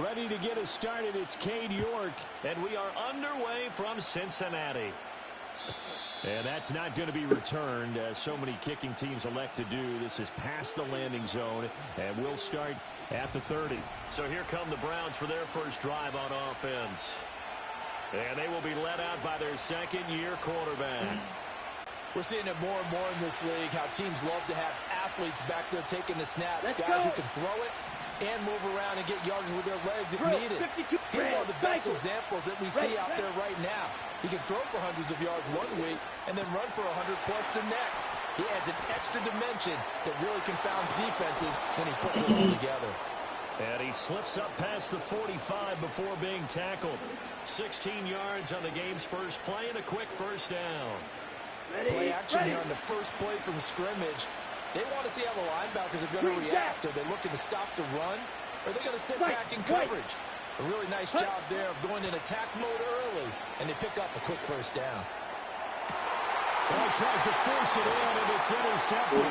Ready to get us started, it's Cade York. And we are underway from Cincinnati. And that's not going to be returned, as so many kicking teams elect to do. This is past the landing zone, and we'll start at the 30. So here come the Browns for their first drive on offense. And they will be led out by their second-year quarterback. We're seeing it more and more in this league, how teams love to have athletes back there taking the snaps, guys who can throw it and move around and get yards with their legs if needed. He's one of the best examples that we see out there right now. He can throw for hundreds of yards one week and then run for 100-plus the next. He adds an extra dimension that really confounds defenses when he puts it all together. And he slips up past the 45 before being tackled. 16 yards on the game's first play and a quick first down. Play action here on the first play from scrimmage. They want to see how the linebackers are going to react. Are they looking to stop the run? Or are they going to sit back in coverage? A really nice job there of going in attack mode early, and they pick up a quick first down. Well, he tries to force it in, and it's intercepted.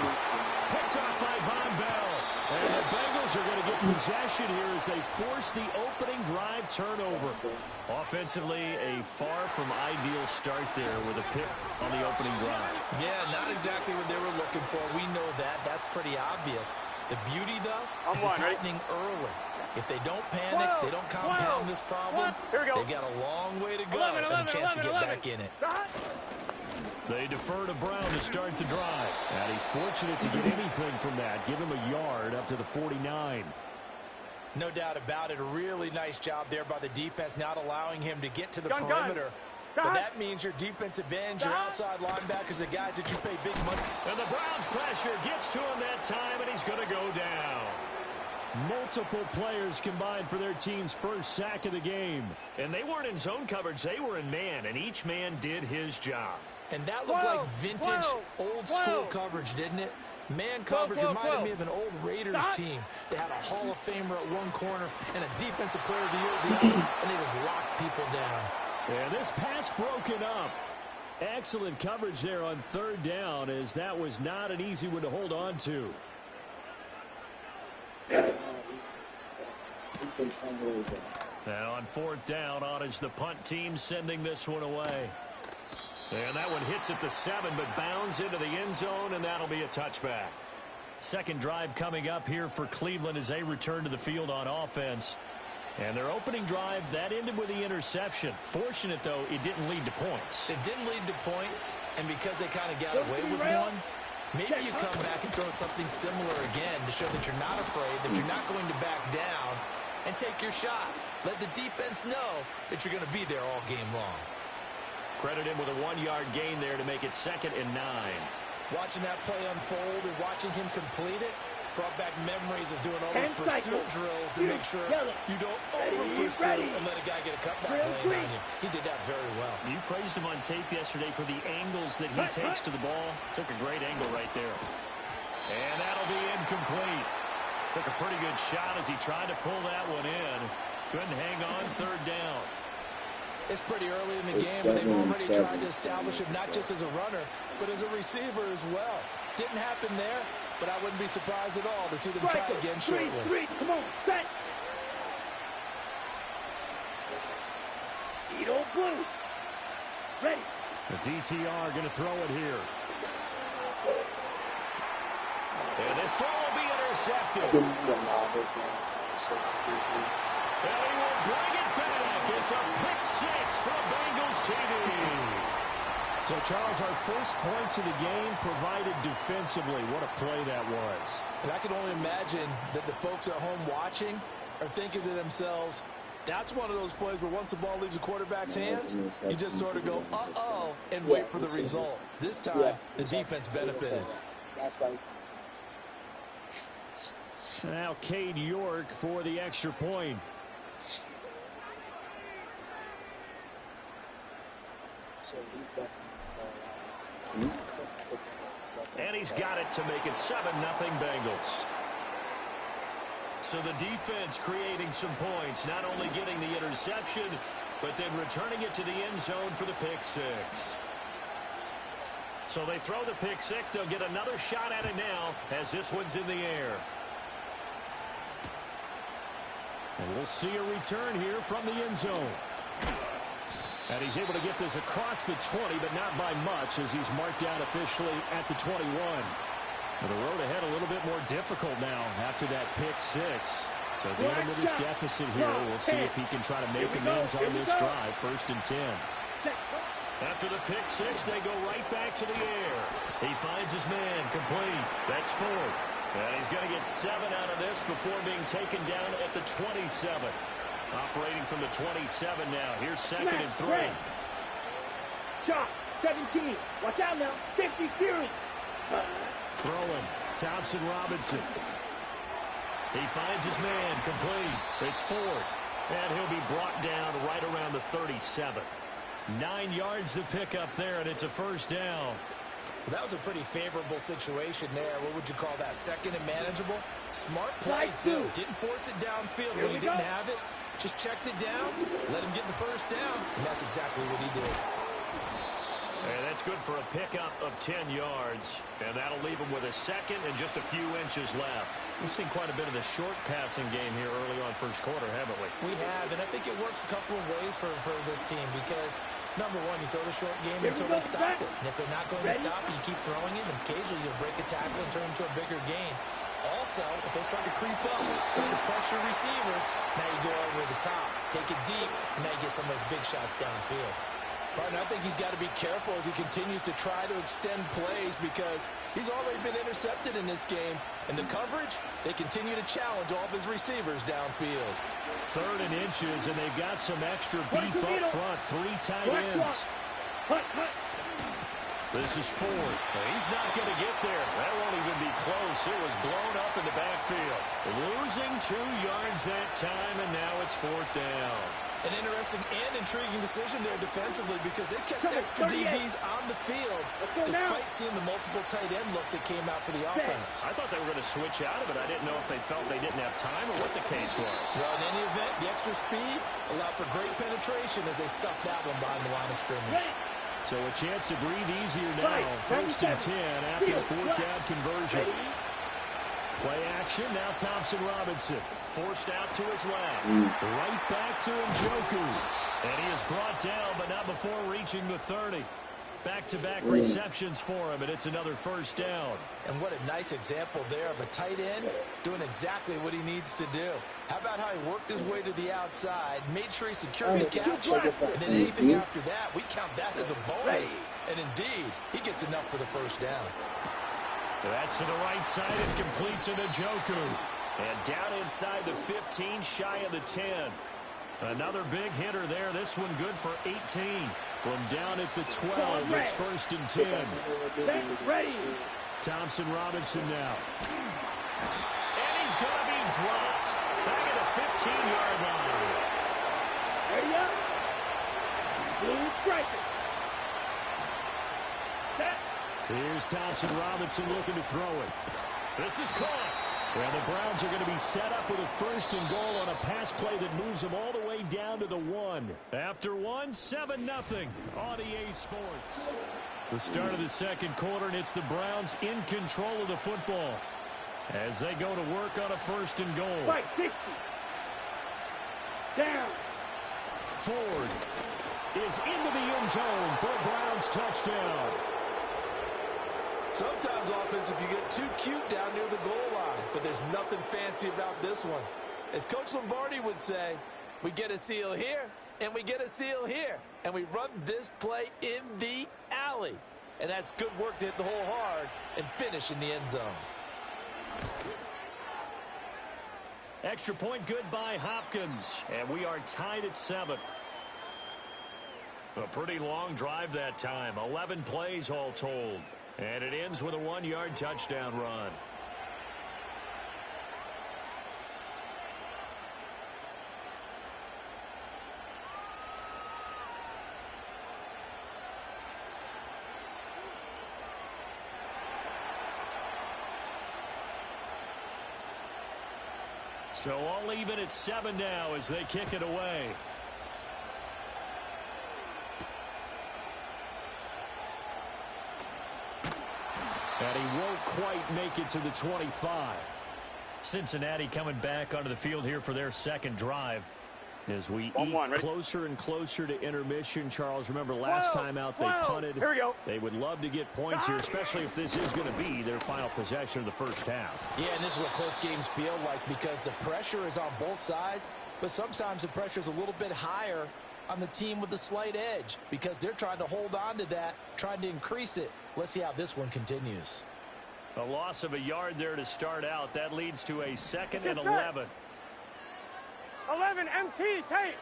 Picked off by Von Bell. And the Bengals are going to get possession here as they force the opening drive turnover. Offensively, a far from ideal start there with a pick on the opening drive. Yeah, not exactly what they were looking for. We know that. That's pretty obvious. The beauty, though, is it's happening early. If they don't panic, they don't compound this problem, they've got a long way to go and a chance to get back in it. They defer to Brown to start the drive. And he's fortunate to get anything from that. Give him a yard up to the 49. No doubt about it. A really nice job there by the defense, not allowing him to get to the perimeter. But that means your defensive ends, your outside linebackers, the guys that you pay big money. And the Browns pressure gets to him that time, and he's going to go down. Multiple players combined for their team's first sack of the game. And they weren't in zone coverage. They were in man, and each man did his job. And that looked like vintage, old-school coverage, didn't it? Man coverage reminded me of an old Raiders team. They had a Hall of Famer at one corner and a Defensive Player of the Year at the other, and they just locked people down. And this pass broken up. Excellent coverage there on third down, as that was not an easy one to hold on to. And on fourth down, on is the punt team sending this one away. And that one hits at the 7, but bounds into the end zone, and that'll be a touchback. Second drive coming up here for Cleveland as they return to the field on offense. And their opening drive, that ended with the interception. Fortunate, though, it didn't lead to points. It didn't lead to points, and because they kind of got away with one, maybe you come back and throw something similar again to show that you're not afraid, that you're not going to back down, and take your shot. Let the defense know that you're going to be there all game long. Credit him with a 1-yard gain there to make it 2nd and 9. Watching that play unfold and watching him complete it brought back memories of doing all those pursuit drills to make sure you don't over-pursue and let a guy get a cutback lane on you. He did that very well. You praised him on tape yesterday for the angles that he takes to the ball. Took a great angle right there. And that'll be incomplete. Took a pretty good shot as he tried to pull that one in. Couldn't hang on third down. It's pretty early in the game, but they've already tried to establish him not just as a runner, but as a receiver as well. Didn't happen there, but I wouldn't be surprised at all to see them try again shortly. Come on, set. Edo blue. Ready. The DTR going to throw it here. And this throw will be intercepted. And he will bring it back. It's a pick 6 for Bengals TV. So, Charles, our first points of the game provided defensively. What a play that was. And I can only imagine that the folks at home watching are thinking to themselves, that's one of those plays where once the ball leaves the quarterback's hands, you just sort of go, uh-oh, and wait for the result. This time, the defense benefited. Now Cade York for the extra point. And he's got it to make it 7-0 Bengals. So the defense creating some points, not only getting the interception, but then returning it to the end zone for the pick 6. So they throw the pick 6. They'll get another shot at it now as this one's in the air. And we'll see a return here from the end zone. And he's able to get this across the 20, but not by much as he's marked down officially at the 21. And the road ahead a little bit more difficult now after that pick six. So dealing with this deficit here, we'll see if he can try to make amends on this drive. 1st and 10. After the pick six, they go right back to the air. He finds his man complete. That's Ford. And he's going to get 7 out of this before being taken down at the 27. Operating from the 27 now. Here's 2nd and 3. Shot, 17. Watch out now. 50 Fury. Throwing. Thompson Robinson. He finds his man complete. It's Ford. And he'll be brought down right around the 37. 9 yards to pick up there, and it's a 1st down. Well, that was a pretty favorable situation there. What would you call that? 2nd and manageable? Smart play, too. Didn't force it downfield when he didn't have it. Just checked it down, let him get the 1st down, and that's exactly what he did. And that's good for a pickup of 10 yards. And that'll leave him with a 2nd and just a few inches left. We've seen quite a bit of the short passing game here early on 1st quarter, haven't we? We have, and I think it works a couple of ways for this team because, number one, you throw the short game until they stop it. And if they're not going to stop it, you keep throwing it, and occasionally you'll break a tackle and turn into a bigger gain. Also, if they start to creep up, start to pressure receivers, now you go over the top, take it deep, and now you get some of those big shots downfield. Partner, I think he's got to be careful as he continues to try to extend plays because he's already been intercepted in this game. And the coverage, they continue to challenge all of his receivers downfield. 3rd and inches, and they've got some extra beef up front. 3 tight ends. This is Ford. He's not going to get there. That won't even be close. It was blown up in the backfield. Losing 2 yards that time, and now it's 4th down. An interesting and intriguing decision there defensively because they kept extra DBs on the field despite seeing the multiple tight end look that came out for the offense. I thought they were going to switch out of it. I didn't know if they felt they didn't have time or what the case was. Well, in any event, the extra speed allowed for great penetration as they stuffed that one behind the line of scrimmage. So a chance to breathe easier now. 1st and 10 after the 4th down conversion. Play action, now Thompson Robinson. Forced out to his left. Right back to Njoku. And he is brought down, but not before reaching the 30. Back-to-back receptions for him, and it's another 1st down. And what a nice example there of a tight end doing exactly what he needs to do. How about how he worked his way to the outside, made sure he secured the catch, and then anything after that, we count that as a bonus. And indeed, he gets enough for the 1st down. That's to the right side and complete to Njoku. And down inside the 15, shy of the 10. Another big hitter there. This one good for 18. From down at the 12, it's 1st and 10. Thompson Robinson now. And he's going to be dropped. Back at the 15-yard line. Ready up. Blue striker. Set. Here's Thompson Robinson looking to throw it. This is caught. Well, the Browns are going to be set up with a 1st and goal on a pass play that moves them all the way down to the 1. After 1, 7-0 on EA Sports. The start of the 2nd quarter, and it's the Browns in control of the football as they go to work on a 1st and goal. Fight 60. Down. Ford is into the end zone for a Browns touchdown. Sometimes offensive can get too cute down near the goal line, but there's nothing fancy about this one. As Coach Lombardi would say, we get a seal here, and we get a seal here, and we run this play in the alley. And that's good work to hit the hole hard and finish in the end zone. Extra point good by Hopkins, and we are tied at 7. A pretty long drive that time, 11 plays all told. And it ends with a 1-yard touchdown run. So all even at 7 now as they kick it away. And he won't quite make it to the 25. Cincinnati coming back onto the field here for their second drive. As we eat closer and closer to intermission, Charles, remember last time out they punted. Here we go. They would love to get points here, especially if this is going to be their final possession of the first half. Yeah, and this is what close games feel like because the pressure is on both sides, but sometimes the pressure is a little bit higher on the team with the slight edge because they're trying to hold on to that, trying to increase it. Let's see how this one continues. A loss of a yard there to start out. That leads to a 2nd and 11. 11, MT, tape.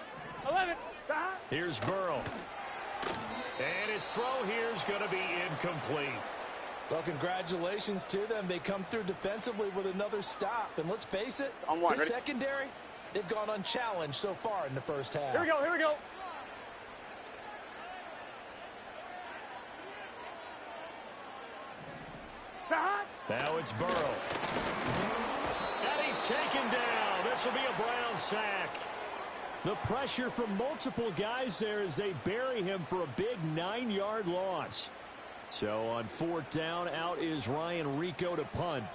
11, Here's Burrow. And his throw here is going to be incomplete. Well, congratulations to them. They come through defensively with another stop. And let's face it, the secondary, they've gone unchallenged so far in the first half. Here we go, here we go. Now it's Burrow. And he's taken down. This will be a Brown sack. The pressure from multiple guys there as they bury him for a big 9-yard loss. So on 4th down, out is Ryan Rico to punt.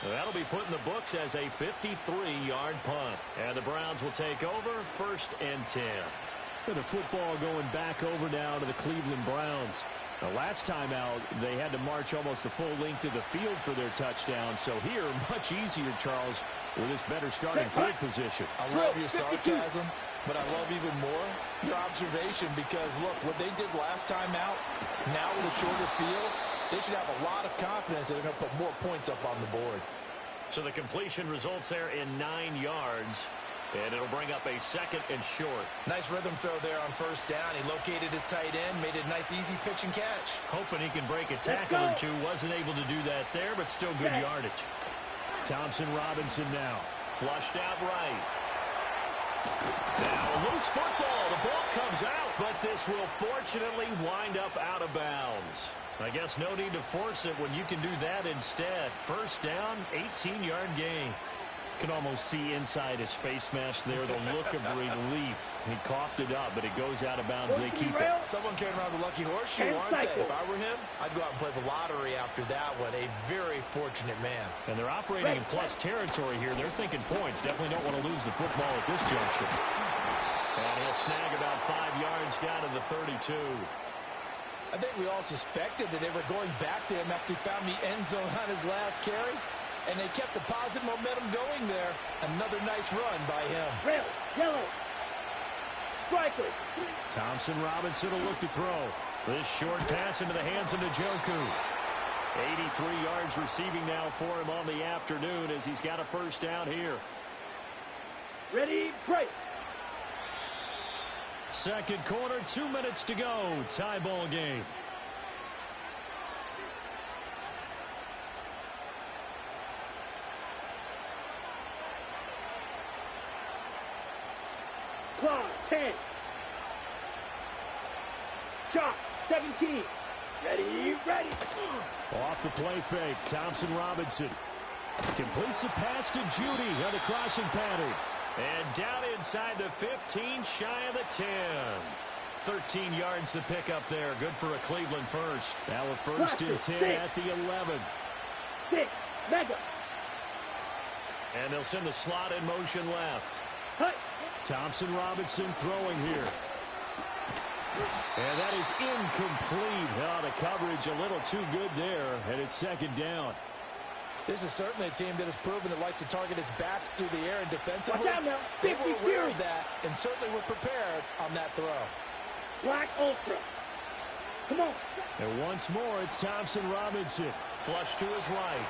That'll be put in the books as a 53-yard punt. And the Browns will take over 1st and 10. The football going back over now to the Cleveland Browns. The last time out, they had to march almost the full length of the field for their touchdown. So here, much easier, Charles, with this better starting field position. I love your sarcasm, but I love even more your observation because, look, what they did last time out, now with a shorter field, they should have a lot of confidence that they're going to put more points up on the board. So the completion results there in 9 yards. And it'll bring up a 2nd and short. Nice rhythm throw there on 1st down. He located his tight end, made it a nice, easy pitch and catch. Hoping he can break a tackle or two. Wasn't able to do that there, but still good yardage. Thompson Robinson now. Flushed out right. Now a loose football. The ball comes out, but this will fortunately wind up out of bounds. I guess no need to force it when you can do that instead. 1st down, 18-yard gain. Can almost see inside his face mask there the look of relief. He coughed it up, but it goes out of bounds. They keep it. Someone came around the lucky horseshoe, aren't they? If I were him, I'd go out and play the lottery after that one. A very fortunate man. And they're operating in plus territory here. They're thinking points. Definitely don't want to lose the football at this juncture. And he'll snag about 5 yards down to the 32. I think we all suspected that they were going back to him after he found the end zone on his last carry. And they kept the positive momentum going there. Another nice run by him. Red, yellow, striker. Thompson Robinson will look to throw. This short pass into the hands of Njoku. 83 yards receiving now for him on the afternoon as he's got a 1st down here. Ready, break. 2nd quarter, 2 minutes to go. Tie ball game. Clock, 10. Shot, 17. Ready, ready. Off the play fake, Thompson Robinson. Completes the pass to Judy on the crossing pattern. And down inside the 15, shy of the 10. 13 yards to pick up there. Good for a Cleveland first. Now a 1st and 10 at the 11. 6, mega. And they'll send the slot in motion left. Cut. Thompson Robinson throwing here. And that is incomplete. Oh, the coverage a little too good there, and it's 2nd down. This is certainly a team that has proven it likes to target its backs through the air and defensively. Watch out now. They were aware of that and certainly were prepared on that throw. Black Ultra. Come on. And once more, it's Thompson Robinson. Flush to his right.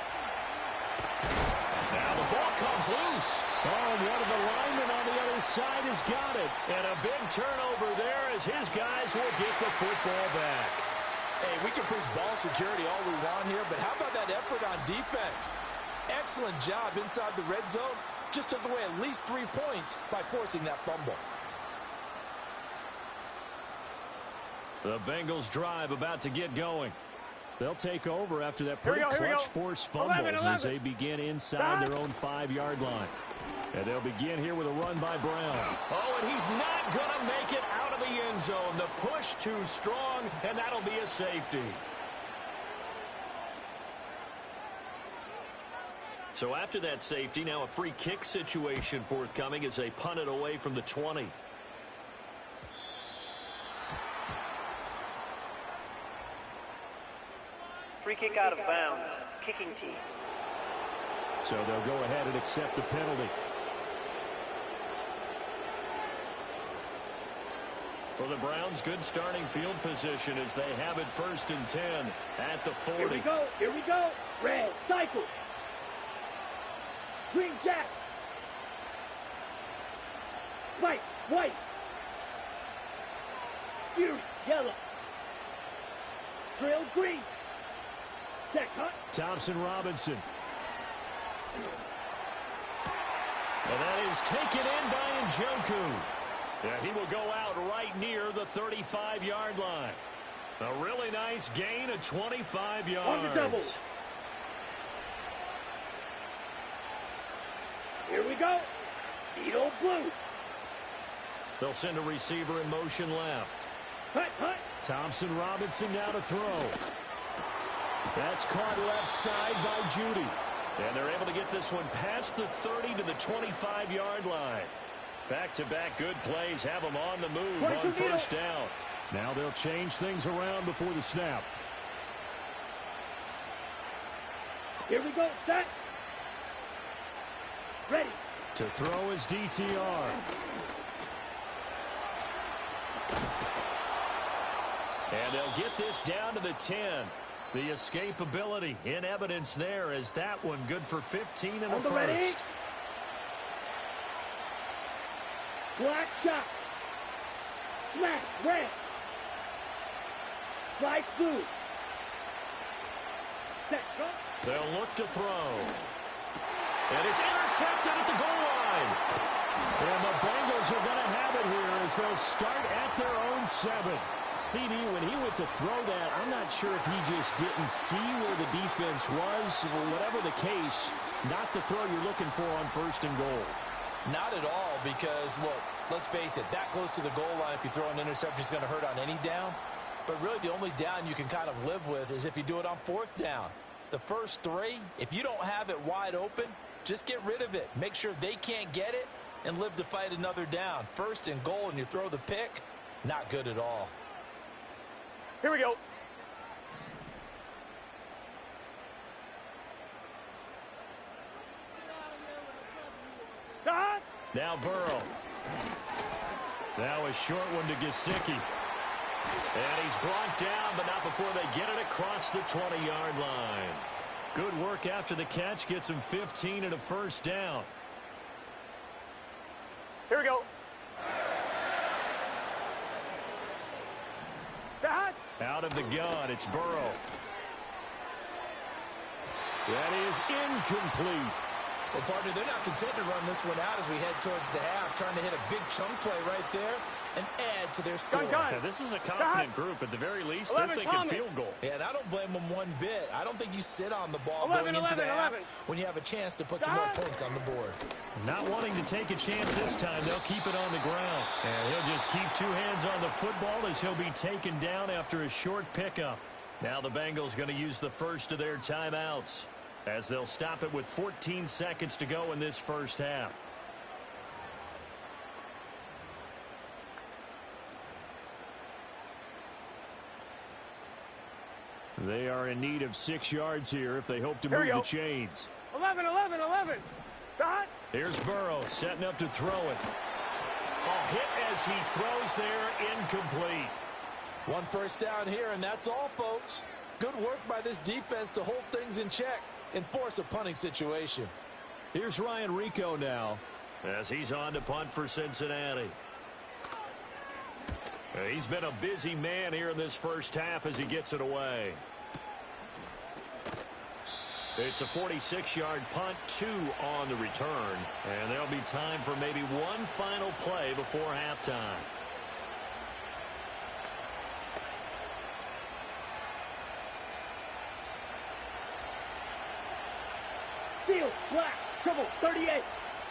Now the ball comes loose. Oh, one of the linemen on the other side has got it. And a big turnover there as his guys will get the football back. Hey, we can preach ball security all we want here, but how about that effort on defense? Excellent job inside the red zone. Just took away at least 3 points by forcing that fumble. The Bengals drive about to get going. They'll take over after that pretty clutch force fumble 11. as they begin inside their own 5-yard line. And they'll begin here with a run by Brown. Oh, and he's not going to make it out of the end zone. The push too strong, and that'll be a safety. So after that safety, now a free kick situation forthcoming as they punt it away from the 20. Free kick out of bounds. Kicking team. So they'll go ahead and accept the penalty. For the Browns, good starting field position as they have it 1st and 10 at the 40. Here we go. Here we go. Red. Cycle. Green jack. White. White. Fury. Yellow. Trail green. Check, cut. Thompson Robinson. And that is taken in by Njoku. Yeah, he will go out right near the 35-yard line. A really nice gain of 25 yards. On the double. Here we go. Beetle blue. They'll send a receiver in motion left. Cut, cut. Thompson Robinson now to throw. That's caught left side by Judy. And they're able to get this one past the 30 to the 25-yard line. Back-to-back good plays have them on the move on 1st down. Now they'll change things around before the snap. Here we go. Set. Ready. To throw is DTR. And they'll get this down to the 10. The escapability in evidence there as that one good for 15 in the first. Ready. Black shot. Smash. Red. Slide blue. Set. Go. They'll look to throw. And it's intercepted at the goal line. And the Bengals are going to have it here as they'll start at their own 7. CD, when he went to throw that, I'm not sure if he just didn't see where the defense was. Or whatever the case, not the throw you're looking for on 1st and goal. Not at all, because, look, let's face it, that close to the goal line, if you throw an interception, is going to hurt on any down. But really, the only down you can kind of live with is if you do it on 4th down. The first 3, if you don't have it wide open, just get rid of it. Make sure they can't get it and live to fight another down. 1st and goal, and you throw the pick, not good at all. Here we go. Stop. Now Burrow. Now a short one to Gesicki. And he's blocked down, but not before they get it across the 20-yard line. Good work after the catch. Gets him 15 and a 1st down. Here we go. Stop. Out of the gun, it's Burrow. That is incomplete. Well, partner, they're not content to run this one out as we head towards the half, trying to hit a big chunk play right there and add to their score. Now, this is a confident group. At the very least, they're thinking field goal. Yeah, and I don't blame them one bit. I don't think you sit on the ball going into the half when you have a chance to put some more points on the board. Not wanting to take a chance this time, they'll keep it on the ground. And he'll just keep 2 hands on the football as he'll be taken down after a short pickup. Now the Bengals going to use the first of their timeouts as they'll stop it with 14 seconds to go in this first half. They are in need of 6 yards here if they hope to move the chains. 11, 11, 11. Stop. Here's Burrow setting up to throw it. A hit as he throws there, incomplete. 1 first down here, and that's all, folks. Good work by this defense to hold things in check and force a punting situation. Here's Ryan Rico now. As he's on to punt for Cincinnati. He's been a busy man here in this first half as he gets it away. It's a 46-yard punt, 2 on the return. And there'll be time for maybe one final play before halftime. Field, black, triple, 38.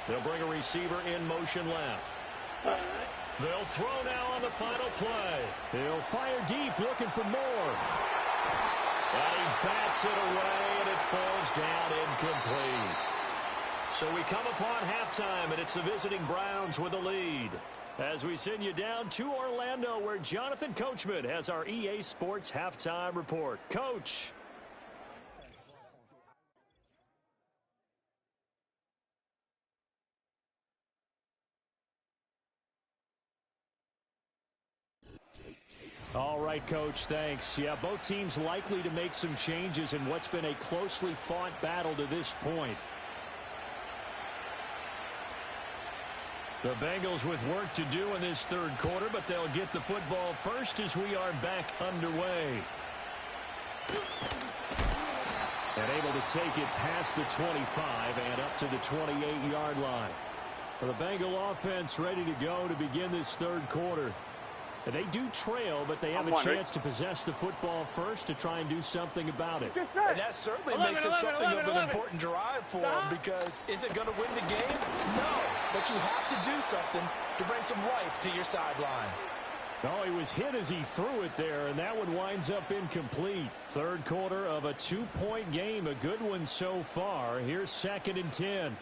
They'll bring a receiver in motion left. They'll throw now on the final play. He'll fire deep, looking for more. And he bats it away, and it falls down incomplete. So we come upon halftime, and it's the visiting Browns with the lead. As we send you down to Orlando, where Jonathan Coachman has our EA Sports halftime report. Coach. All right, Coach, thanks. Yeah, both teams likely to make some changes in what's been a closely fought battle to this point. The Bengals with work to do in this third quarter, but they'll get the football first as we are back underway. And able to take it past the 25 and up to the 28-yard line. For the Bengal offense ready to go to begin this third quarter. And they do trail, but they have a chance to possess the football first to try and do something about it. And that certainly makes it something of an important drive for them, because is it going to win the game? No, but you have to do something to bring some life to your sideline. Oh, he was hit as he threw it there, and that one winds up incomplete. Third quarter of a 2-point game, a good one so far. Here's 2nd and 10.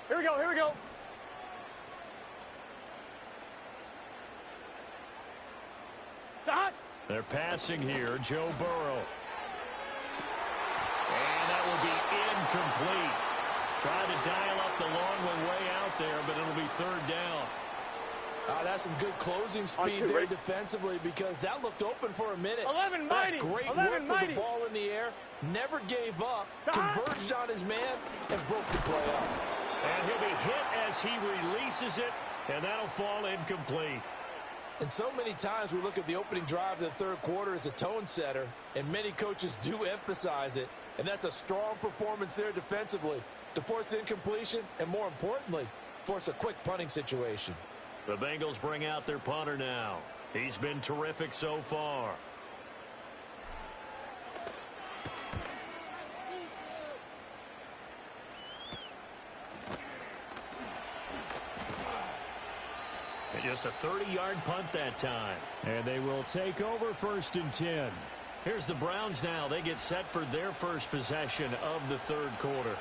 Here we go, here we go. They're passing here, Joe Burrow. And that will be incomplete. Trying to dial up the long one way out there, but it'll be third down. That's some good closing speed there defensively, because that looked open for a minute. That's great work with the ball in the air. Never gave up, converged on his man, and broke the play up. And he'll be hit as he releases it, and that'll fall incomplete. And so many times we look at the opening drive of the third quarter as a tone setter, and many coaches do emphasize it. And that's a strong performance there defensively to force incompletion and, more importantly, force a quick punting situation. The Bengals bring out their punter now. He's been terrific so far. Just a 30-yard punt that time. And they will take over 1st and 10. Here's the Browns now. They get set for their first possession of the third quarter.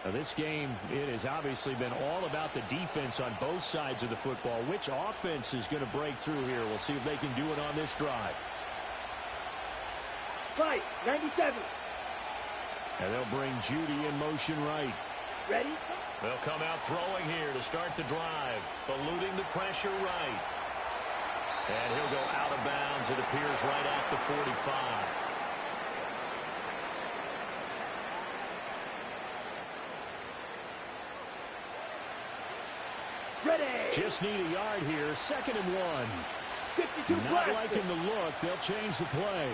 Now this game, it has obviously been all about the defense on both sides of the football. Which offense is going to break through here? We'll see if they can do it on this drive. Right, 97. And they'll bring Judy in motion right. Ready? They'll come out throwing here to start the drive, eluding the pressure right. And he'll go out of bounds, it appears, right at the 45. Ready. Just need a yard here, 2nd and 1. 52 Not liking the look, they'll change the play.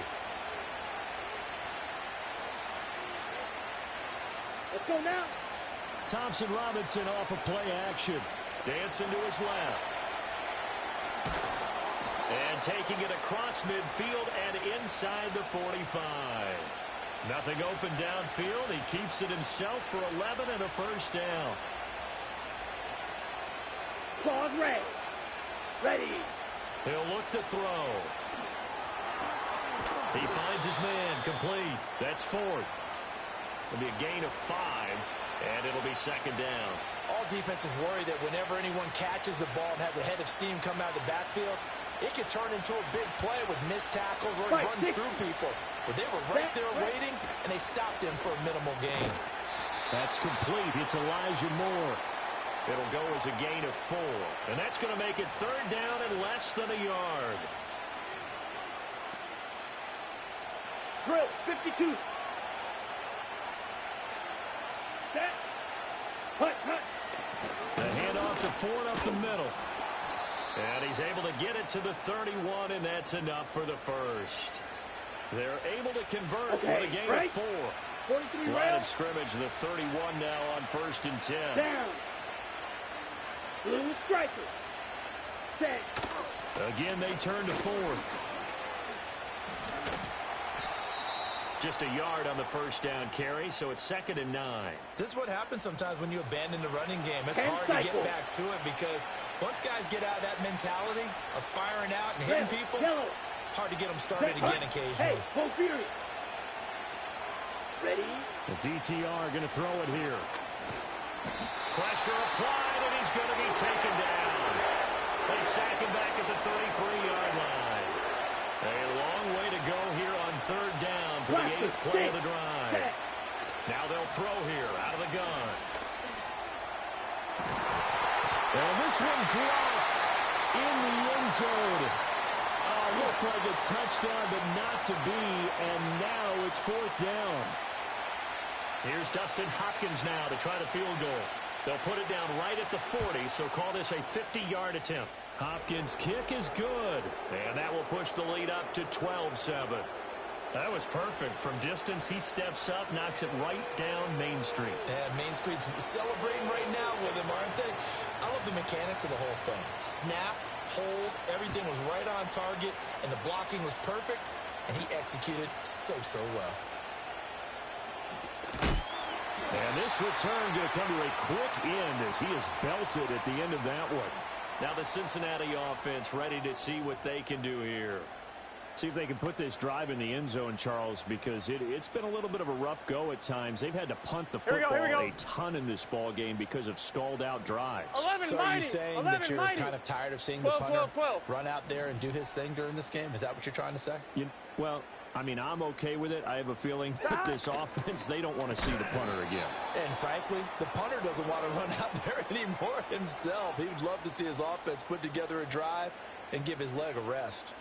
Let's go now. Thompson Robinson off of play action. Dancing to his left. And taking it across midfield and inside the 45. Nothing open downfield. He keeps it himself for 11 and a first down. Claws ready. Ready. He'll look to throw. He finds his man, complete. That's 4th. It'll be a gain of 5. And it'll be 2nd down. All defenses worry that whenever anyone catches the ball and has a head of steam come out of the backfield, it could turn into a big play with missed tackles or he runs through people. But they were right there waiting, and they stopped him for a minimal gain. That's complete. It's Elijah Moore. It'll go as a gain of 4. And that's going to make it 3rd down and less than a yard. Drill, 52. Set. Hut. The handoff to Ford up the middle. And he's able to get it to the 31, and that's enough for the first. They're able to convert with a gain of 4. 43 Line of scrimmage, the 31 now on 1st and 10. Down. Blue striker. Set. Again, they turn to Ford. Just a yard on the first down carry, so it's 2nd and 9. This is what happens sometimes when you abandon the running game. It's hard to get back to it because once guys get out of that mentality of firing out and hitting people, hard to get them started again occasionally. Hey, full period. Ready? The DTR going to throw it here. Pressure applied, and he's going to be taken down. They sack him back at the 33-yard line. A long way to go here on 3rd down for the 8th play of the drive. Now they'll throw here out of the gun. And this one dropped in the end zone. Looked like a touchdown, but not to be, and now it's 4th down. Here's Dustin Hopkins now to try the field goal. They'll put it down right at the 40, so call this a 50-yard attempt. Hopkins' kick is good, and that will push the lead up to 12-7. That was perfect. From distance, he steps up, knocks it right down Main Street. And Main Street's celebrating right now with him, aren't they? I love the mechanics of the whole thing. Snap, hold, everything was right on target, and the blocking was perfect, and he executed so well. And this return going to come to a quick end as he is belted at the end of that one. Now the Cincinnati offense ready to see what they can do here. See if they can put this drive in the end zone, Charles, because it's been a little bit of a rough go at times. They've had to punt the football a ton in this ball game because of stalled-out drives. So are you saying that you're kind of tired of seeing the punter run out there and do his thing during this game? Is that what you're trying to say? Well, I mean, I'm okay with it. I have a feeling that this offense, they don't want to see the punter again. And frankly, the punter doesn't want to run out there anymore himself. He would love to see his offense put together a drive and give his leg a rest.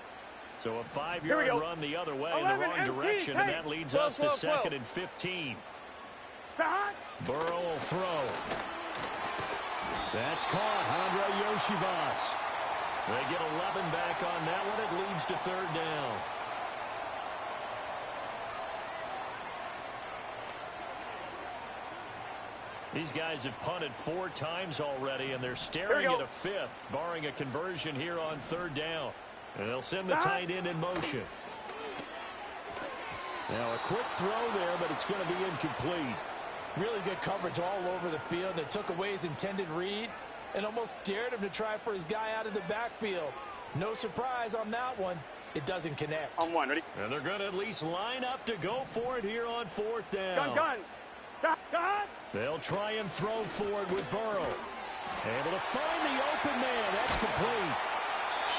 So a 5-yard run the other way in the wrong direction, and that leads us to 2nd and 15. Burrow will throw. That's caught. Andre Yoshivas. They get 11 back on that one. It leads to 3rd down. These guys have punted 4 times already, and they're staring at a 5th, barring a conversion here on 3rd down. And they'll send the tight end in motion. Now a quick throw there, but it's going to be incomplete. Really good coverage all over the field. They took away his intended read and almost dared him to try for his guy out of the backfield. No surprise on that one. It doesn't connect. On one, ready? And they're going to at least line up to go for it here on 4th down. Gun. They'll try and throw for it with Burrow. Able to find the open man. That's complete.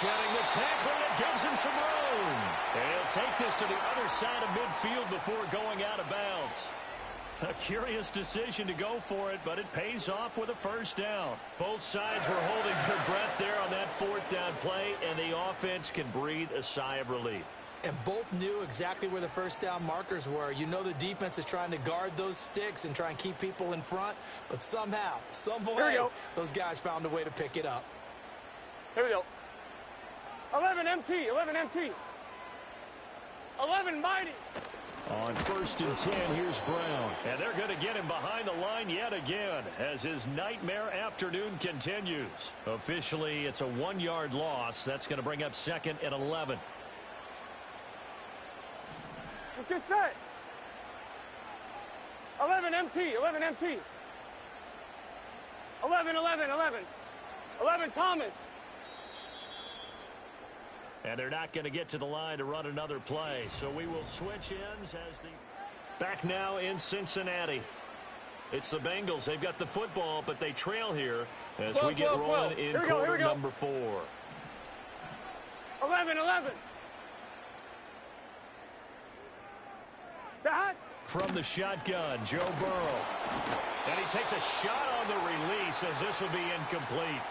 Shedding the tackle, and it gives him some room. And he'll take this to the other side of midfield before going out of bounds. A curious decision to go for it, but it pays off with a 1st down. Both sides were holding their breath there on that 4th down play, and the offense can breathe a sigh of relief. And both knew exactly where the 1st down markers were. You know the defense is trying to guard those sticks and try and keep people in front, but somehow, some way, those guys found a way to pick it up. Here we go. 11 MT. 11 mighty. On 1st and 10, here's Brown. And they're going to get him behind the line yet again as his nightmare afternoon continues. Officially, it's a 1-yard loss. That's going to bring up 2nd and 11. Let's get set. 11 MT. 11 Thomas. And they're not going to get to the line to run another play. So we will switch ends as the... Back now in Cincinnati. It's the Bengals. They've got the football, but they trail here as we get rolling in quarter number 4. 11. From the shotgun, Joe Burrow. And he takes a shot on the release as this will be incomplete.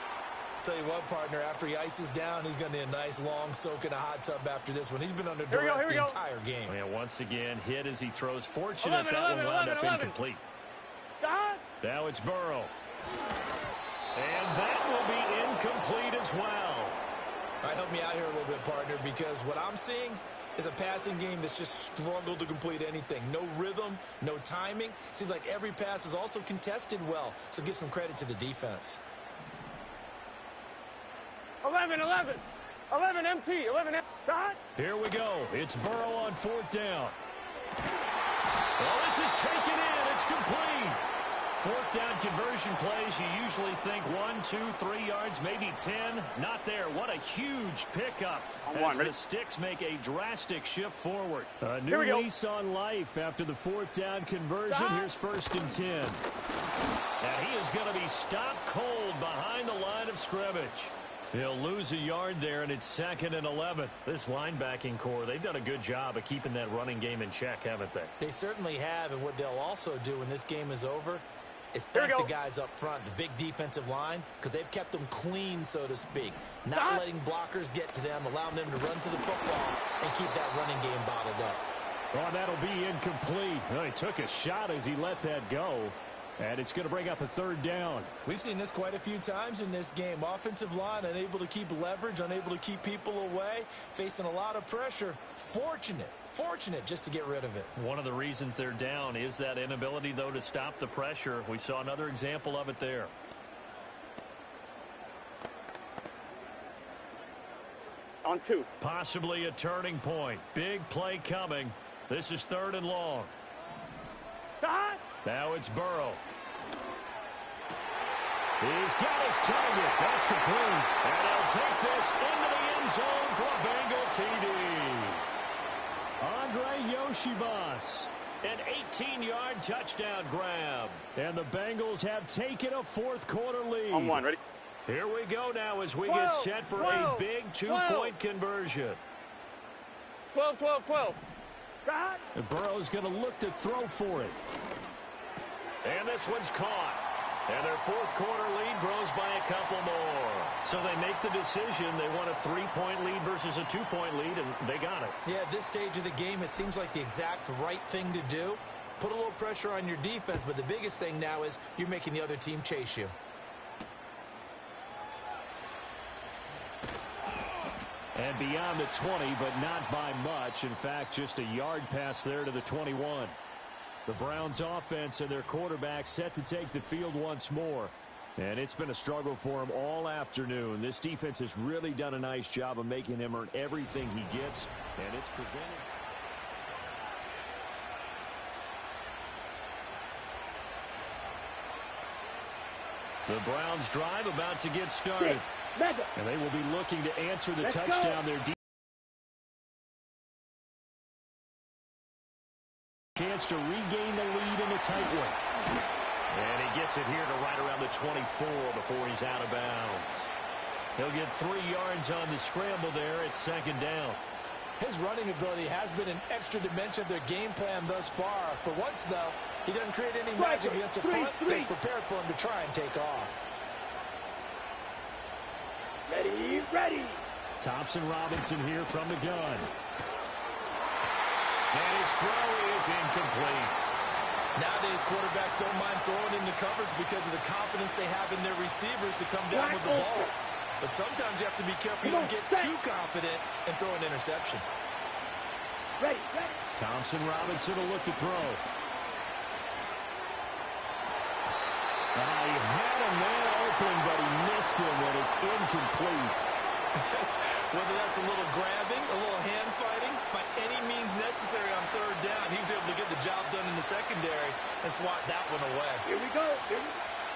Tell you what, partner, after he ices down, he's going to need a nice long soak in a hot tub after this one. He's been under duress the entire game. And once again, hit as he throws. Fortunate that one wound up incomplete. Now it's Burrow. And that will be incomplete as well. All right, help me out here a little bit, partner, because what I'm seeing is a passing game that's just struggled to complete anything. No rhythm, no timing. Seems like every pass is also contested well, so give some credit to the defense. 11 MT. 11 MT. Here we go. It's Burrow on 4th down. is taken in. It's complete. Fourth down conversion plays, you usually think 1, 2, 3 yards, maybe 10. Not there. What a huge pickup as the Sticks make a drastic shift forward. A new lease on life after the fourth down conversion. Here's 1st and 10. And he is going to be stopped cold behind the line of scrimmage. He'll lose a yard there, and it's 2nd and 11. This linebacking core, they've done a good job of keeping that running game in check, haven't they? They certainly have, and what they'll also do when this game is over is thank the guys up front, the big defensive line, because they've kept them clean, so to speak. Not letting blockers get to them, allowing them to run to the football and keep that running game bottled up. Oh, that'll be incomplete. Well, he took a shot as he let that go. And it's going to bring up a 3rd down. We've seen this quite a few times in this game. Offensive line unable to keep leverage, unable to keep people away, facing a lot of pressure. Fortunate just to get rid of it. One of the reasons they're down is that inability, though, to stop the pressure. We saw another example of it there. On 2. Possibly a turning point. Big play coming. This is 3rd and long. Now it's Burrow. He's got his target. That's complete. And he'll take this into the end zone for a Bengal TD. Andre Yoshibas. An 18-yard touchdown grab. And the Bengals have taken a 4th quarter lead. On 1, ready? Here we go now as we get set for a big 2-point conversion. 12. And Burrow's going to look to throw for it. And this one's caught. And their 4th quarter lead grows by a couple more. So they make the decision. They want a 3-point lead versus a 2-point lead, and they got it. Yeah, at this stage of the game, it seems like the exact right thing to do. Put a little pressure on your defense, but the biggest thing now is you're making the other team chase you. And beyond the 20, but not by much. In fact, just a yard pass there to the 21. The Browns offense and their quarterback set to take the field once more. And it's been a struggle for him all afternoon. This defense has really done a nice job of making him earn everything he gets. And it's prevented. The Browns drive about to get started. And they will be looking to answer the touchdown. Their chance to regain the lead in a tight one. And he gets it here to right around the 24 before he's out of bounds. He'll get 3 yards on the scramble there at 2nd down. His running ability has been an extra dimension of their game plan thus far. For once, though, he doesn't create any magic against the front. It's prepared for him to try and take off. Ready. Thompson Robinson here from the gun. And his throw is incomplete. Nowadays, quarterbacks don't mind throwing into coverage because of the confidence they have in their receivers to come down with the ball. But sometimes you have to be careful you don't get too confident and throw an interception. Ready. Thompson Robinson will look to throw. He had a man open, but he missed him, and it's incomplete. Whether that's a little grabbing, a little hand fighting, by any means necessary on 3rd down, he was able to get the job done in the secondary and swat that one away. Here we go.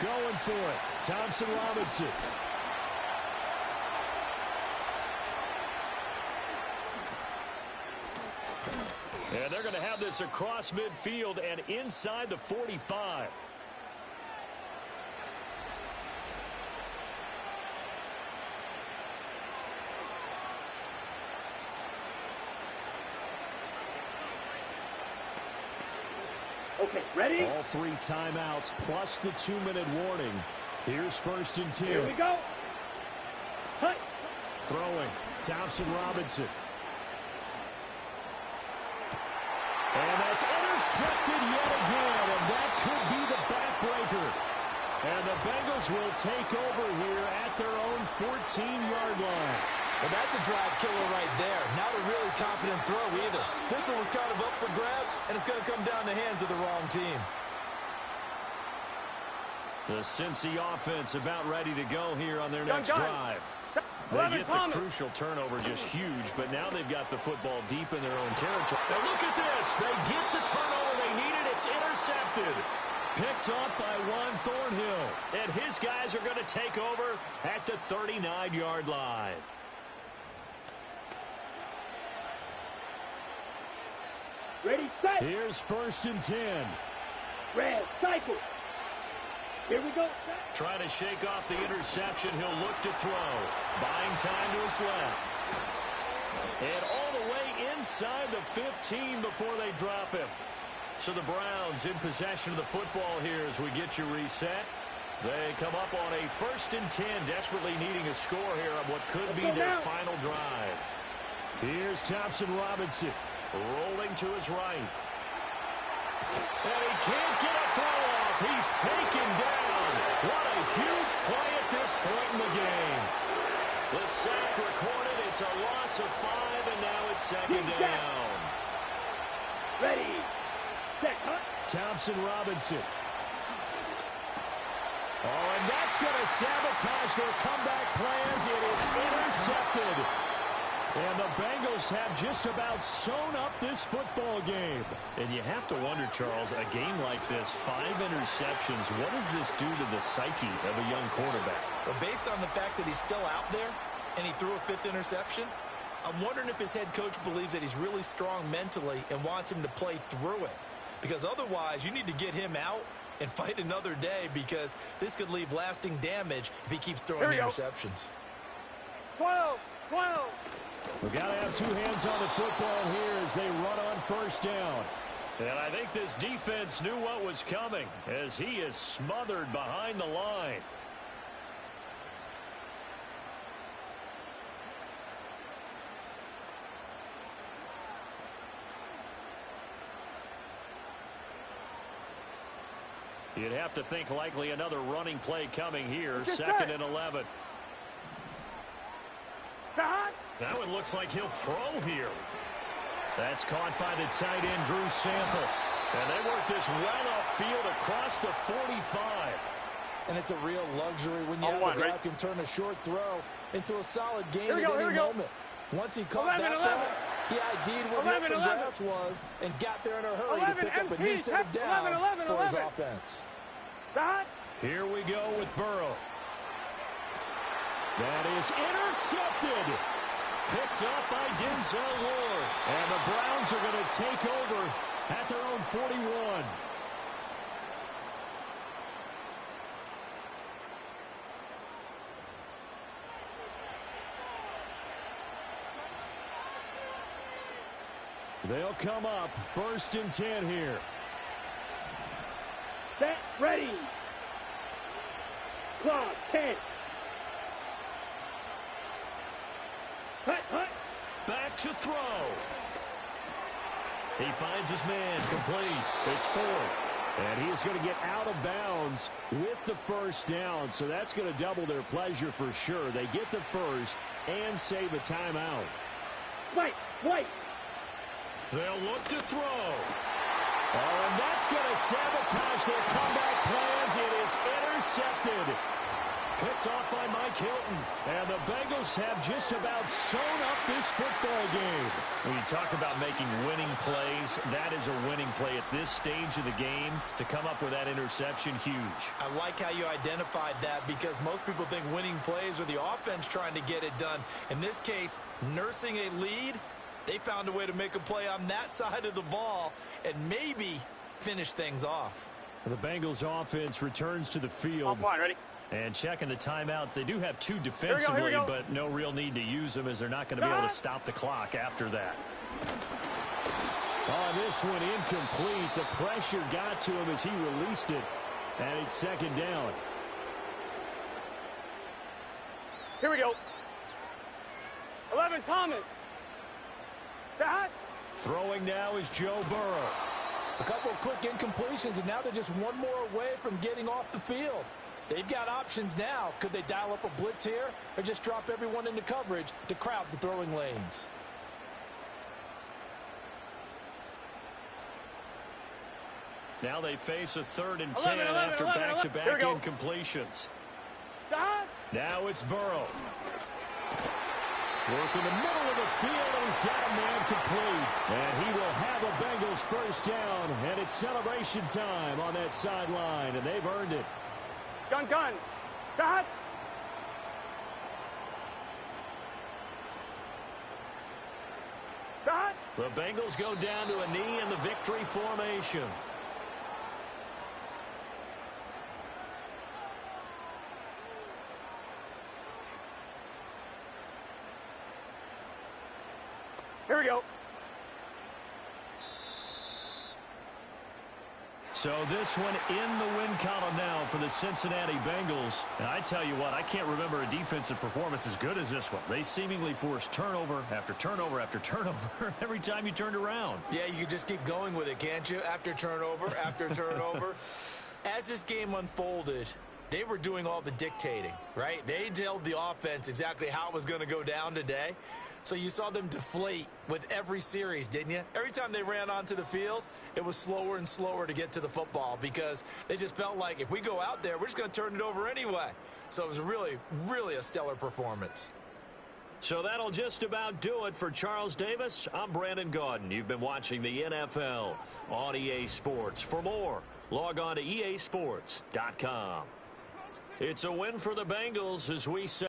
Going for it. Thompson Robinson. And they're going to have this across midfield and inside the 45. Okay, ready? All 3 timeouts plus the 2-minute warning. Here's 1st and 10. Here we go. Hut. Throwing. Thompson Robinson. And that's intercepted yet again, and that could be the backbreaker. And the Bengals will take over here at their own 14-yard line. Well, that's a drive killer right there. Not a really confident throw either. This one was kind of up for grabs, and it's going to come down the hands of the wrong team. The Cincy offense about ready to go here on their next drive. They get the crucial turnover just huge, but now they've got the football deep in their own territory. Now look at this. They get the turnover they needed. It's intercepted. intercepted. Picked up by Juan Thornhill. And his guys are going to take over at the 39-yard line. Ready, set. Here's 1st and 10. Red, cycle. Here we go. Set. Trying to shake off the interception. He'll look to throw. Buying time to his left. And all the way inside the 15 before they drop him. So the Browns in possession of the football here as we get you reset. They come up on a 1st and 10, desperately needing a score here on what could be their final drive. Here's Thompson Robinson. Rolling to his right. And he can't get a throw off. He's taken down. What a huge play at this point in the game. The sack recorded. It's a loss of 5, and now it's 2nd down. Ready. Set, huh? Thompson Robinson. Oh, and that's going to sabotage their comeback plans. It is intercepted. And the Bengals have just about sewn up this football game. And you have to wonder, Charles, a game like this, 5 interceptions, what does this do to the psyche of a young quarterback? But based on the fact that he's still out there and he threw a 5th interception, I'm wondering if his head coach believes that he's really strong mentally and wants him to play through it. Because otherwise, you need to get him out and fight another day, because this could leave lasting damage if he keeps throwing interceptions. 12. We've got to have 2 hands on the football here as they run on 1st down. And I think this defense knew what was coming as he is smothered behind the line. You'd have to think likely another running play coming here. 2nd and 11. Now it looks like he'll throw here. That's caught by the tight end, Drew Sample. And they work this well upfield across the 45. And it's a real luxury when you have a guy who can turn a short throw into a solid gain at any moment. Once he caught that ball, he ID'd where the open grass was and got there in a hurry to pick up a new set of downs for his offense. Here we go with Burrow. That is intercepted. Picked up by Denzel Ward. And the Browns are going to take over at their own 41. They'll come up 1st and 10 here. Set, ready. Clock, 10. Hut. Back to throw. He finds his man. Complete. It's 4. And he is going to get out of bounds with the 1st down. So that's going to double their pleasure for sure. They get the 1st and save a timeout. Wait. They'll look to throw. Oh, and that's going to sabotage their comeback plans. It is intercepted. Picked off by Mike Hilton. And the Bengals have just about sewn up this football game. When you talk about making winning plays, that is a winning play at this stage of the game. To come up with that interception, huge. I like how you identified that, because most people think winning plays are the offense trying to get it done. In this case, nursing a lead, they found a way to make a play on that side of the ball and maybe finish things off. The Bengals offense returns to the field. Ready? And checking the timeouts. They do have 2 defensively, but no real need to use them as they're not going to be able to stop the clock after that. Oh, this one incomplete. The pressure got to him as he released it. And it's 2nd down. Here we go. 11, Thomas. That. Throwing now is Joe Burrow. A couple of quick incompletions, and now they're just one more away from getting off the field. They've got options now. Could they dial up a blitz here or just drop everyone into coverage to crowd the throwing lanes? Now they face a 3rd and 10 after back-to-back incompletions. Now it's Burrow. Working the middle of the field, and he's got a man complete. And he will have a Bengals first down, and it's celebration time on that sideline, and they've earned it. Gun. Shot. Shot. The Bengals go down to a knee in the victory formation. Here we go. So this one in the win column now for the Cincinnati Bengals. And I tell you what, I can't remember a defensive performance as good as this one. They seemingly forced turnover after turnover after turnover every time you turned around. Yeah, you can just keep going with it, can't you? After turnover, after turnover. As this game unfolded, they were doing all the dictating, right? They told the offense exactly how it was going to go down today. So you saw them deflate with every series, didn't you? Every time they ran onto the field, it was slower and slower to get to the football because they just felt like if we go out there, we're just going to turn it over anyway. So it was really, really a stellar performance. So that'll just about do it for Charles Davis. I'm Brandon Gaudin. You've been watching the NFL on EA Sports. For more, log on to easports.com. It's a win for the Bengals as we say.